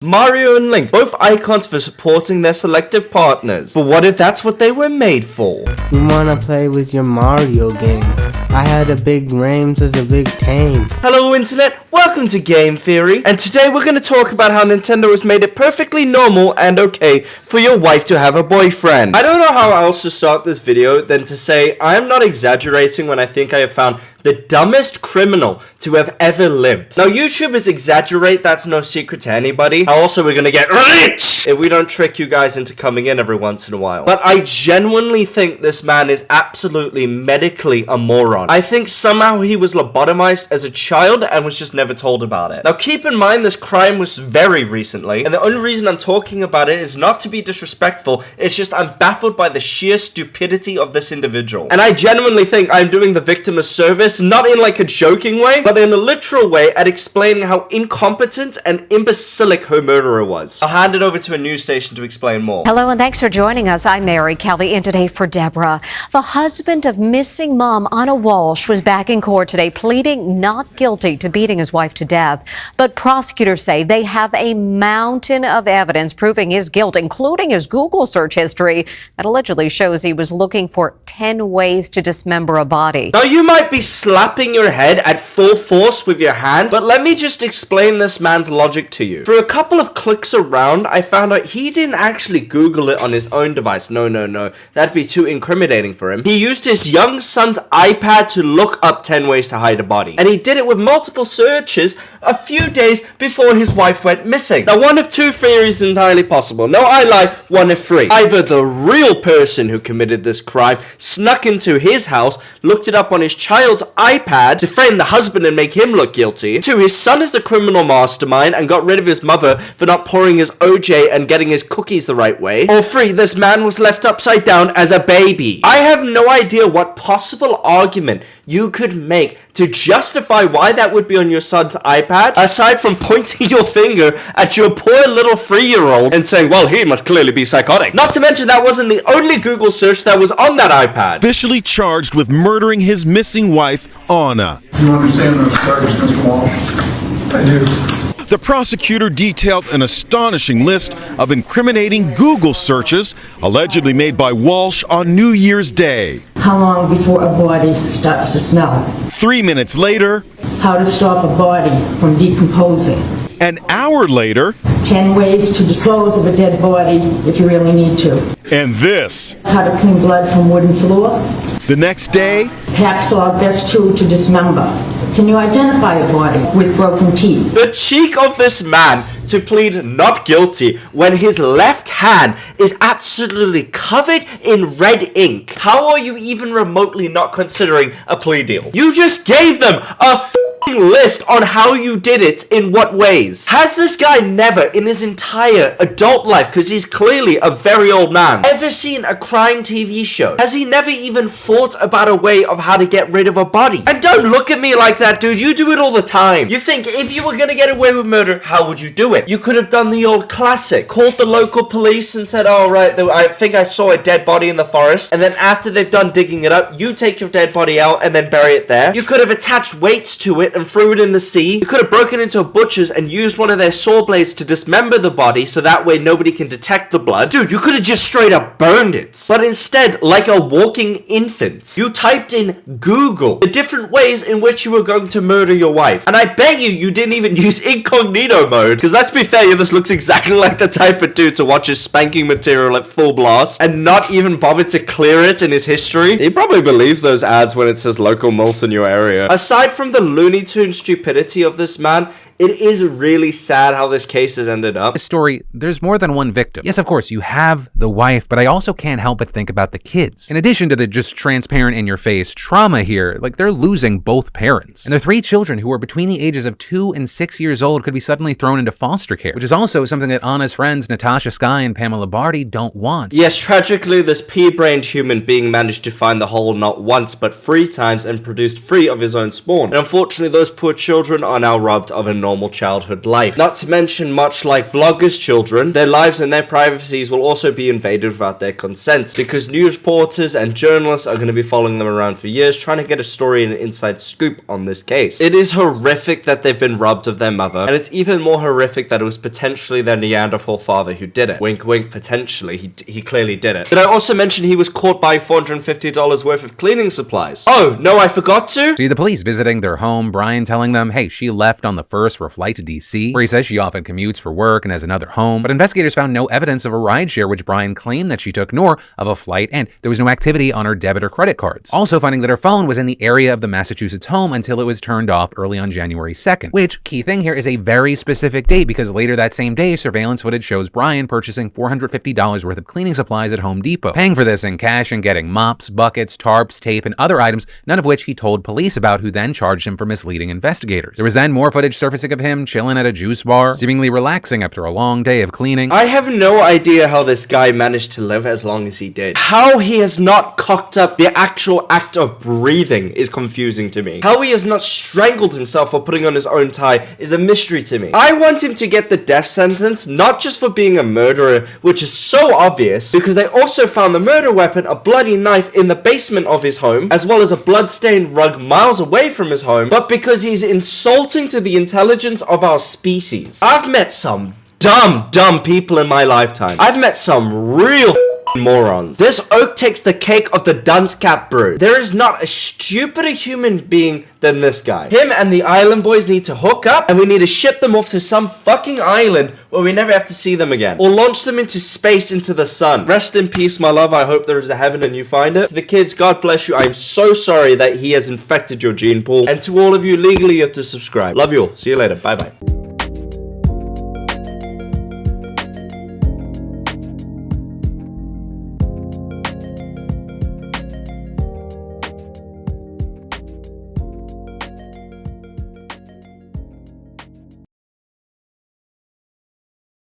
Mario and Link, both icons for supporting their selective partners. But what if that's what they were made for? You wanna play with your Mario game? I had a big Rames as a big tame. Hello internet, welcome to Game Theory, and today we're going to talk about how Nintendo has made it perfectly normal and okay for your wife to have a boyfriend. I don't know how else to start this video than to say I am not exaggerating when I think I have found the dumbest criminal to have ever lived. Now YouTubers exaggerate, that's no secret to anybody. Also we're gonna get rich if we don't trick you guys into coming in every once in a while. But I genuinely think this man is absolutely medically a moron. I think somehow he was lobotomized as a child and was just never told about it. Now keep in mind this crime was very recently, and the only reason I'm talking about it is not to be disrespectful, it's just I'm baffled by the sheer stupidity of this individual. And I genuinely think I'm doing the victim a service, not in like a joking way, but in a literal way at explaining how incompetent and imbecilic her murderer was. I'll hand it over to a news station to explain more. Hello and thanks for joining us. I'm Mary Kelly in today for Deborah. The husband of missing mom Anna Walsh was back in court today pleading not guilty to beating his wife to death. But prosecutors say they have a mountain of evidence proving his guilt, including his Google search history that allegedly shows he was looking for 10 ways to dismember a body. Now you might be slapping your head at full force with your hand, but let me just explain this man's logic to you. For a couple of clicks around, I found out he didn't actually Google it on his own device. No, that'd be too incriminating for him. He used his young son's iPad to look up 10 ways to hide a body, and he did it with multiple searches a few days before his wife went missing. Now one of two theories is entirely possible. No, I lie, one of three. Either the real person who committed this crime snuck into his house, looked it up on his child's iPad to frame the husband and make him look guilty. Two, his son is the criminal mastermind and got rid of his mother for not pouring his OJ and getting his cookies the right way. Or three, this man was left upside down as a baby. I have no idea what possible argument you could make to justify why that would be on your son's iPad, aside from pointing your finger at your poor little 3-year-old and saying, well, he must clearly be psychotic. Not to mention that wasn't the only Google search that was on that iPad. Officially charged with murdering his missing wife, Anna. You understand those charges, Mr. Walsh? I do. The prosecutor detailed an astonishing list of incriminating Google searches allegedly made by Walsh on New Year's Day. How long before a body starts to smell? 3 minutes later. How to stop a body from decomposing? An hour later. 10 ways to dispose of a dead body if you really need to. And this. How to clean blood from wooden floor? The next day. Hacksaw best tool to dismember. Can you identify a body with broken teeth? The cheek of this man to plead not guilty when his left hand is absolutely covered in red ink. How are you even remotely not considering a plea deal? You just gave them a list on how you did it in what ways. Has this guy never in his entire adult life, because he's clearly a very old man, ever seen a crime TV show? Has he never even thought about a way of how to get rid of a body? And don't look at me like that, dude. You do it all the time. You think if you were gonna get away with murder, how would you do it? You could have done the old classic. Called the local police and said, oh right, I think I saw a dead body in the forest. And then after they've done digging it up, you take your dead body out and then bury it there. You could have attached weights to it and threw it in the sea. You could have broken into a butcher's and used one of their saw blades to dismember the body so that way nobody can detect the blood. Dude, you could have just straight up burned it. But instead, like a walking infant, you typed in Google the different ways in which you were going to murder your wife. And I bet you didn't even use incognito mode, because let's be fair, this looks exactly like the type of dude to watch his spanking material at full blast and not even bother to clear it in his history. He probably believes those ads when it says local malls in your area. Aside from the Looney Tunes stupidity of this man, it is really sad how this case has ended up. This story, there's more than one victim. Yes, of course, you have the wife, but I also can't help but think about the kids. In addition to the just transparent in your face trauma here, like they're losing both parents. And their 3 children who are between the ages of 2 and 6 years old could be suddenly thrown into foster care, which is also something that Anna's friends Natasha Skye and Pamela Barty don't want. Yes, tragically, this pea-brained human being managed to find the hole not once, but 3 times and produced 3 of his own spawn. And unfortunately, those poor children are now robbed of a normal childhood life. Not to mention, much like vloggers' children, their lives and their privacies will also be invaded without their consent, because news reporters and journalists are going to be following them around for years, trying to get a story and an inside scoop on this case. It is horrific that they've been robbed of their mother, and it's even more horrific that it was potentially their Neanderthal father who did it. Wink wink, potentially. He clearly did it. Did I also mention he was caught buying $450 worth of cleaning supplies? Oh, no, I forgot to? See the police visiting their home, Brian telling them, hey, she left on the 1st for a flight to DC, where he says she often commutes for work and has another home, but investigators found no evidence of a rideshare which Brian claimed that she took, nor of a flight, and there was no activity on her debit or credit cards. Also finding that her phone was in the area of the Massachusetts home until it was turned off early on January 2nd, which, key thing here, is a very specific date because later that same day, surveillance footage shows Brian purchasing $450 worth of cleaning supplies at Home Depot, paying for this in cash and getting mops, buckets, tarps, tape, and other items, none of which he told police about, who then charged him for misleading investigators. There was then more footage surfacing of him chilling at a juice bar, seemingly relaxing after a long day of cleaning. I have no idea how this guy managed to live as long as he did. How he has not cocked up the actual act of breathing is confusing to me. How he has not strangled himself for putting on his own tie is a mystery to me. I want him to get the death sentence, not just for being a murderer, which is so obvious, because they also found the murder weapon, a bloody knife, in the basement of his home, as well as a bloodstained rug miles away from his home, but because he's insulting to the intelligence of our species. I've met some dumb people in my lifetime. I've met some real morons. This oak takes the cake of the dunce cap brew. There is not a stupider human being than this guy. Him and the island boys need to hook up, and we need to ship them off to some fucking island where we never have to see them again, or launch them into space, into the sun. Rest in peace, my love. I hope there is a heaven and you find it. To the kids, God bless you. I'm so sorry that he has infected your gene pool, and to all of you, legally you have to subscribe. Love you all. See you later. Bye bye.